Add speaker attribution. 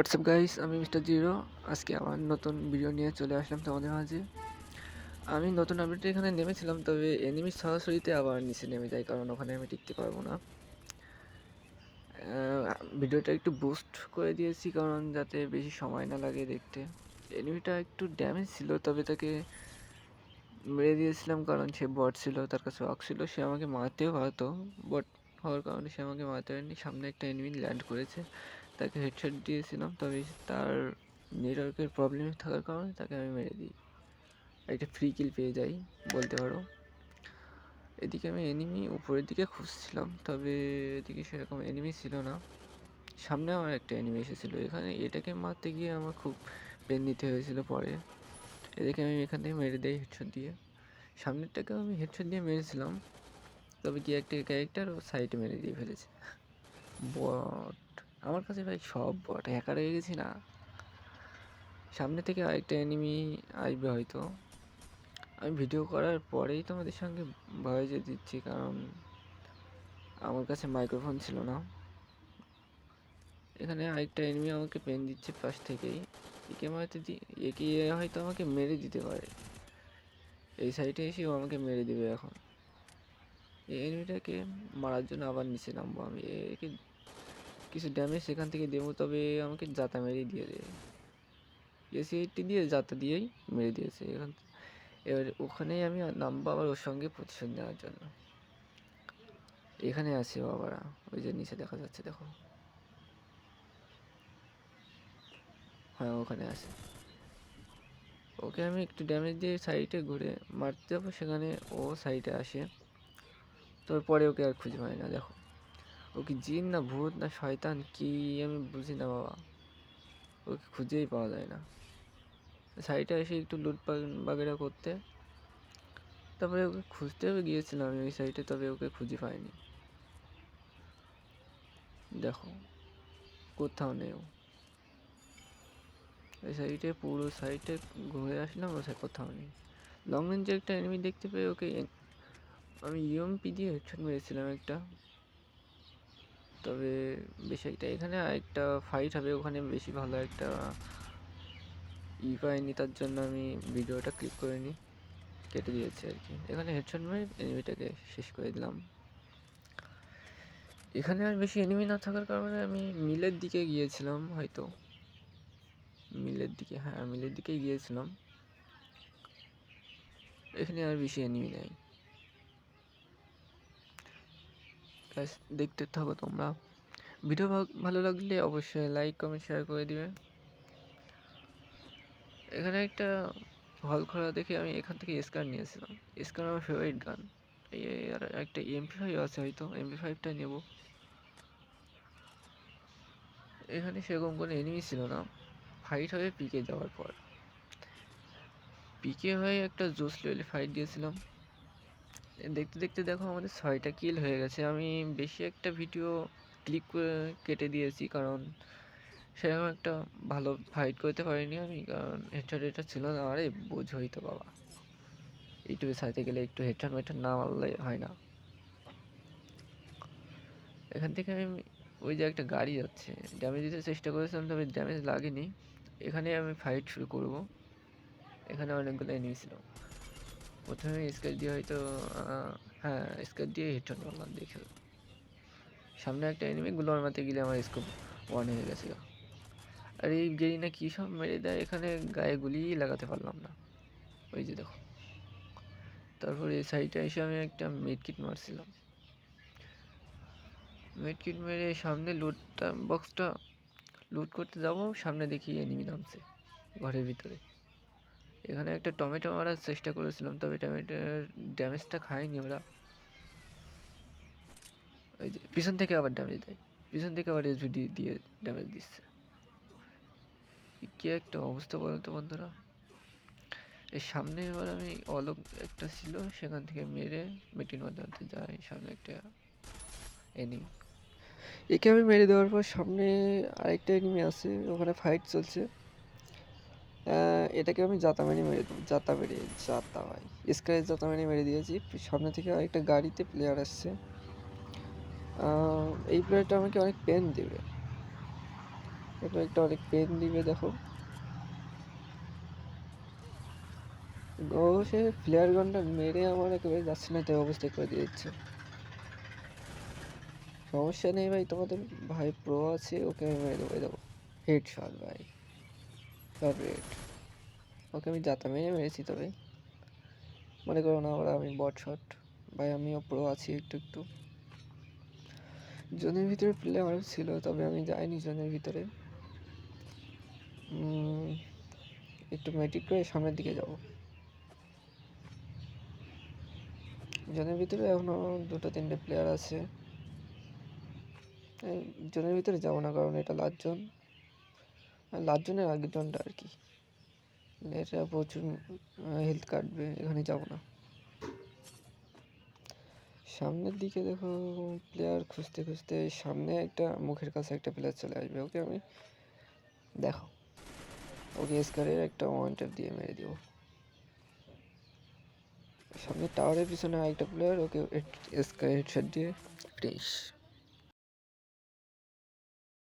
Speaker 1: WhatsApp guys, আমি mister zero. আজকে আমার নতুন ভিডিও নিয়ে চলে আসলাম তোমাদের মাঝে। আমি নতুন আপডেটে এখানে নেমেছিলাম, তবে এনিমি সরাসরিতে আবার নিচে নেমে যায়, কারণ ওখানে আমি টিকতে পারবো না। ভিডিওটা একটু বুস্ট করে দিয়েছি, কারণ যাতে বেশি সময় না লাগে দেখতে। এনিমিটা একটু ড্যামেজ ছিল, তবে তাকে মেরে দিয়েছিলাম কারণ সে বট ছিল, তার কাছে অক্স ছিল, সে আমাকে মারতেও পারতো। বট হওয়ার কারণে সে আমাকে মারতে পারেনি। সামনে একটা এনিমি ল্যান্ড করেছে, তাকে হেডশট দিয়েছিলাম, তবে তার নেটওয়ার্কের প্রবলেম থাকার কারণে তাকে আমি মেরে দিই। একটা ফ্রি কিল পেয়ে যাই বলতে পারো। এদিকে আমি এনিমি উপরের দিকে খুঁজছিলাম, তবে এদিকে সেরকম এনিমি ছিল না। সামনে আমার একটা এনিমি এসেছিলো, এখানে এটাকে মারতে গিয়ে আমার খুব পেন নিতে হয়েছিল পরে। এদিকে আমি এখান থেকে মেরে দেই হেডশট দিয়ে। সামনেরটাকেও আমি হেডশট দিয়ে মেরেছিলাম, তবে কি একটা ক্যারেক্টার ও সাইডে মেরে দিয়ে ফেলেছে। বট আমার কাছে ভাই সব বট, হ্যাকার হয়ে গেছি না। সামনে থেকে আরেকটা এনিমি আসবে হয়তো। আমি ভিডিও করার পরেই তোমাদের সঙ্গে ভয়েস দিচ্ছি, কারণ আমার কাছে মাইক্রোফোন ছিল না। এখানে আরেকটা এনিমি আমাকে পেন দিচ্ছে পাশ থেকেই। একে মারতে একে হয়তো আমাকে মেরে দিতে পারে। এই সাইডে এসেও আমাকে মেরে দিবে এখন। এই এনিমিটাকে মারার জন্য আবার নিচে নামবো আমি। একে কিছু ড্যামেজ সেখান থেকে দেবো, তবে আমাকে জাতা মেরেই দিয়ে দেবে। এসি-80 দিয়ে জাতা দিয়েই মেরে দিয়েছে। এবার ওখানেই আমি নামবো আবার ওর সঙ্গে প্রতিশোধ নেওয়ার জন্য। এখানে আছে বাবারা, ওই যে নিচে দেখা যাচ্ছে, দেখো। হ্যাঁ, ওখানে আছে। ওকে আমি একটু ড্যামেজ দিয়ে সাইডে ঘুরে মারতে যাবো, সেখানে ও সাইডে আসে। তারপরে ওকে আর খুঁজে পাই না। দেখো, ও কি জিন না ভূত না শয়তান কি আমি বুঝি না বাবা, ওকে খুঁজেই পাওয়া যায় না। সাইডে এসে একটু লুট বাগেরা করতে, তারপরে ওকে খুঁজতেও গিয়েছিলাম আমি ওই সাইডে, তবে ওকে খুঁজে পাইনি। দেখো, কোথাও নেই ও। এই সাইডে পুরো সাইডে ঘুরে আসলাম, ও কোথাও নেই। লং রেঞ্জে একটা এনিমি দেখতে পেয়ে ওকে আমি ইউএমপি দিয়ে হেডশট মেরেছিলাম একটা, তবে বেশি একটা। এখানে আরেকটা ফাইট হবে, ওখানে বেশি ভালো একটা পাইনি, তার জন্য আমি ভিডিওটা ক্লিক করে নিই, কেটে দিয়েছি আর কি। এখানে হেডশট মেরে এনিমিটাকে শেষ করে দিলাম। এখানে আর বেশি এনিমি না থাকার কারণে আমি মিলের দিকে গিয়েছিলাম হয়তো। মিলের দিকে, হ্যাঁ মিলের দিকেই গিয়েছিলাম। এখানে আর বেশি এনিমি নেই। দেখতে থাকো তোমরা। ভিডিও ভালো লাগলে অবশ্যই লাইক কমেন্ট শেয়ার করে দিবে। এখানে একটা হল খোলা দেখে আমি এখান থেকে স্কার নিয়েছিলাম। স্কার আমার ফেভারিট গান। এই আর একটা MP5 আছে, হয়তো MP5টা নেব। এখানে সেরকম কোনো এনিমি ছিল না। ফাইট হবে পিকে যাওয়ার পর। পিকে হয়ে একটা জোস লেভেলে ফাইট দিয়েছিলাম। দেখতে দেখতে দেখো আমাদের 6টা কিল হয়ে গেছে। আমি বেশি একটা ভিডিও ক্লিক করে কেটে দিয়েছি, কারণ সেরকম একটা ভালো ফাইট করতে পারিনি আমি, কারণ হেডশট এটা ছিল না। আরে বোঝোই তো বাবা, ইউটিউবে সাইতে গেলে একটু হেডশট মেডশট না মারলে হয় না। এখান থেকে আমি ওই যে একটা গাড়ি যাচ্ছে, ড্যামেজ দিতে চেষ্টা করেছিলাম, তবে ড্যামেজ লাগেনি। এখানে আমি ফাইট শুরু করব। এখানে অনেকগুলো এনিমি ছিল। প্রথমে স্কেচ দিয়ে হয়তো হ্যাঁ স্কেচ দিয়ে হেডশট মারলাম দেখে। সামনে একটা এনিমি, গুলো মারতে গেলে আমার স্কোপ 1 হয়ে গেছে। আর এই যেই না কী সব মেরে দেয়, এখানে গায়ে গুলি লাগাতে পারলাম না। ওই যে দেখো। তারপর এই সাইডে এসে আমি একটা মেডকিট মারছিলাম। মেডকিট মেরে সামনে লুটটা বক্সটা লুট করতে যাবো, সামনে দেখি এনিমি নামছে ঘরের ভিতরে। এখানে একটা টমেটো মারার চেষ্টা করেছিলাম, তবে টমেটোর ড্যামেজটা খায়নি ওরা। ওই যে পিছন থেকে আবার ড্যামেজ দেয়, পিছন থেকে আবার SVD দিয়ে ড্যামেজ দিচ্ছে। কি একটা অবস্থা বলো তো বন্ধুরা। এর সামনে এবার আমি অলোক একটা ছিল, সেখান থেকে মেরে মেটির মাধ্যমে যাই। সামনে একটা এনিমি, একে আমি মেরে দেওয়ার পর সামনে আরেকটা এনিমি আছে, ওখানে ফাইট চলছে। এটাকে আমি জাতা মেরে জাতা ভাই স্কাই জাতা মেরে দিয়েছি। সামনে থেকে আরেকটা গাড়িতে প্লেয়ার আসছে। এই প্লেয়ারটা আমাকে অনেক পেন দেবে। এরপর একটা অনেক পেন দিবে দেখো। ও সে ফ্লেয়ার গানটা মেরে আমার একেবারে যাচ্ছে না তাই অবস্থায় করে দিয়ে দিচ্ছে। সমস্যা নেই ভাই, তোমাদের ভাই প্রো আছে, ওকে আমি মেরে দেবো। দেবো হেড শট ভাই, শট রেড। ওকে আমি যাতা মেরে মেরেছি, তবে মনে করো না আবার আমি বট শট। ভাই আমিও প্রো আছি একটু একটু। জোনের ভিতরে প্লেয়ার ছিল, তবে আমি যাইনি জোনের ভিতরে। একটু মেটিক করে সামনের দিকে যাব। জোনের ভিতরে এখনো 2-3টে প্লেয়ার আছে। জোনের ভিতরে যাবো না, কারণ এটা লাস্ট জোন। লাস্ট জোনের আগের জোনটা আর কি, এটা প্রচুর হেলথ কাটবে, এখানে যাব না। সামনের দিকে দেখো প্লেয়ার খুঁজতে খুঁজতে সামনে একটা মুখের কাছে একটা প্লেয়ার চলে আসবে। ওকে আমি দেখো, ওকে স্কারের একটা ওয়ান ট্যাপ দিয়ে মেরে দিব। সামনে টাওয়ারের পিছনে আরেকটা প্লেয়ার, ওকে স্কার হেডশট দিয়ে ফিনিশ।